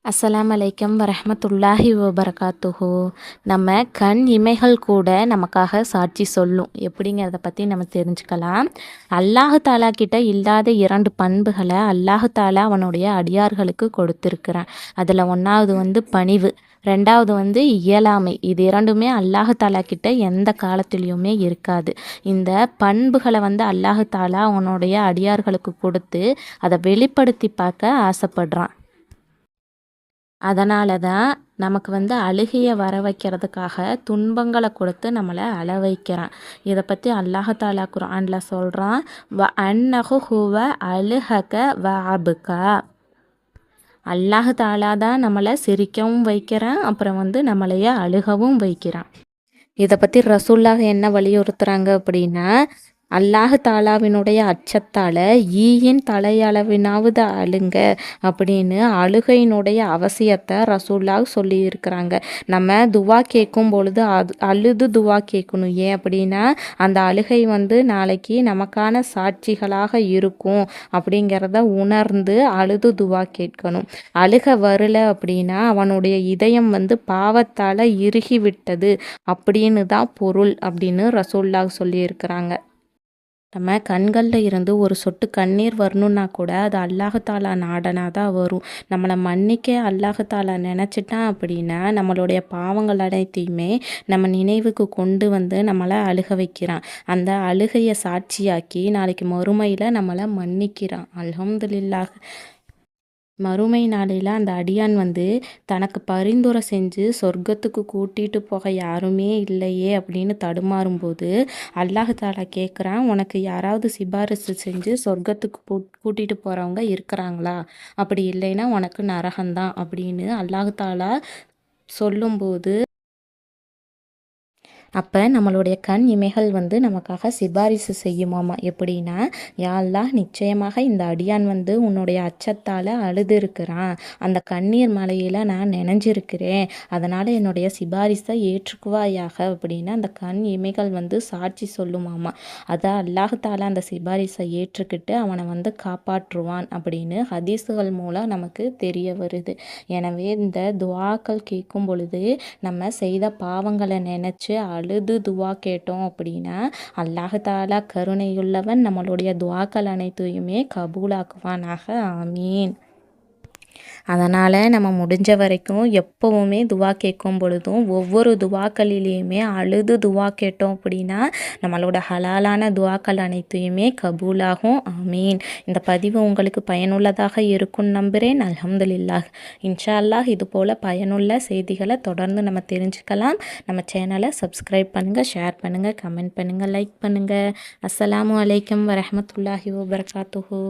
அஸ்ஸலாமு அலைக்கும் வரஹ்மத்துல்லாஹி வபரகாத்துஹு. நம்ம கண் இமைகள் கூட நமக்காக சாட்சி சொல்லும். எப்படிங்கிறத பற்றி நம்ம தெரிஞ்சுக்கலாம். அல்லாஹு தாலா கிட்ட இல்லாத 2 பண்புகளை அல்லாஹு தாலா அவனுடைய அடியார்களுக்கு கொடுத்துருக்கிறான். அதில் ஒன்றாவது பணிவு, ரெண்டாவது இயலாமை. இது இரண்டுமே அல்லாஹு தாலா கிட்ட எந்த காலத்துலேயுமே இருக்காது. இந்த பண்புகளை அல்லாஹு தாலா அவனுடைய அடியார்களுக்கு கொடுத்து அதை வெளிப்படுத்தி பார்க்க ஆசைப்படுறான். அதனால தான் நமக்கு அழுகையை வர வைக்கிறதுக்காக துன்பங்களை கொடுத்து நம்மளை அழ வைக்கிறான். இதை பற்றி அல்லாஹ் தாலா குர்ஆனில் சொல்கிறான், வ அன்னஹு ஹுவ அழுஹக வ அபுகா. அல்லாஹ் தாலா தான் நம்மளை சிரிக்கவும் வைக்கிறான், அப்புறம் நம்மளைய அழுகவும் வைக்கிறான். இதை பற்றி ரசூலுல்லாஹ் என்ன வலியுறுத்துகிறாங்க அப்படின்னா, அல்லாஹ் தாலாவினுடைய அச்சத்தால் ஈயின் தலையளவினாவது அழுங்க அப்படின்னு அழுகையினுடைய அவசியத்தை ரசூலுல்லாஹ் சொல்லியிருக்கிறாங்க. நம்ம துவா கேட்கும் பொழுது அழுது துவா கேட்கணும். ஏன் அப்படின்னா அந்த அழுகை நாளைக்கு நமக்கான சாட்சிகளாக இருக்கும் அப்படிங்கிறத உணர்ந்து அழுது துவா கேட்கணும். அழுக வரல அப்படின்னா அவனுடைய இதயம் பாவத்தால் இறுகி விட்டது அப்படின்னு தான் பொருள் அப்படின்னு ரசூலுல்லாஹ் சொல்லியிருக்கிறாங்க. நம்ம கண்களில் இருந்து ஒரு சொட்டு கண்ணீர் வரணுன்னா கூட அது அல்லாஹாலா நாடனா தான் வரும். நம்மளை மன்னிக்க அல்லாஹாலா நினச்சிட்டான் அப்படின்னா நம்மளுடைய பாவங்கள் அனைத்தையுமே நம்ம நினைவுக்கு கொண்டு நம்மளை அழுக வைக்கிறான். அந்த அழுகையை சாட்சியாக்கி நாளைக்கு மறுமையில் நம்மளை மன்னிக்கிறான். அல்ஹம்துலில்லாஹ். மறுமை நாளையில் அந்த அடியான் தனக்கு பரிந்துரை செஞ்சு சொர்க்கத்துக்கு கூட்டிகிட்டு போக யாருமே இல்லையே அப்படின்னு தடுமாறும்போது அல்லாஹ் தாலா கேட்குறான், உனக்கு யாராவது சிபாரிசு செஞ்சு சொர்க்கத்துக்கு கூட்டிகிட்டு போகிறவங்க இருக்கிறாங்களா? அப்படி இல்லைன்னா உனக்கு நரகம்தான் அப்படின்னு அல்லாஹ் தாலா சொல்லும்போது அப்போ நம்மளுடைய கண் இமைகள் நமக்காக சிபாரிசு செய்யுமாமா. எப்படின்னா, யா அல்லாஹ், நிச்சயமாக இந்த அடியான் உன்னுடைய அச்சத்தால் அழுது இருக்கிறான், அந்த கண்ணீர் மலையில் நான் நினைஞ்சிருக்கிறேன், அதனால் என்னுடைய சிபாரிசை ஏற்றுக்குவாயாக அப்படின்னு அந்த கண் இமைகள் சாட்சி சொல்லுமாமா. அதை அல்லாஹ் தாலா அந்த சிபாரிசை ஏற்றுக்கிட்டு அவனை காப்பாற்றுவான் அப்படின்னு ஹதீஸுகள் மூலம் நமக்கு தெரிய வருது. எனவே இந்த துஆக்கள் கேட்கும் பொழுது நம்ம செய்த பாவங்களை நினச்சி அழுது துவா கேட்டோம் அப்படின்னா அல்லாஹ் தாலா கருணையுள்ளவன் நம்மளுடைய துவாக்கள் அனைத்தையுமே கபூலாக்குவானாக. ஆமீன். அதனால் நம்ம முடிஞ்ச வரைக்கும் எப்போவுமே துவா கேட்கும் பொழுதும் ஒவ்வொரு துவாக்களிலேயுமே அழுது துவா கேட்டோம் அப்படின்னா நம்மளோட ஹலாலான துவாக்கள் அனைத்தையுமே கபூலாகும். ஆமீன். இந்த பதிவு உங்களுக்கு பயனுள்ளதாக இருக்கும்னு நம்புகிறேன். அல்ஹம்துலில்லாஹ். இன்ஷா அல்லாஹ் இது போல் பயனுள்ள செய்திகளை தொடர்ந்து நம்ம தெரிஞ்சுக்கலாம். நம்ம சேனலை சப்ஸ்கிரைப் பண்ணுங்கள், ஷேர் பண்ணுங்கள், கமெண்ட் பண்ணுங்கள், லைக் பண்ணுங்கள். அஸ்ஸலாமு அலைக்கும் வரஹ்மத்துல்லாஹி வபரகாத்துஹு.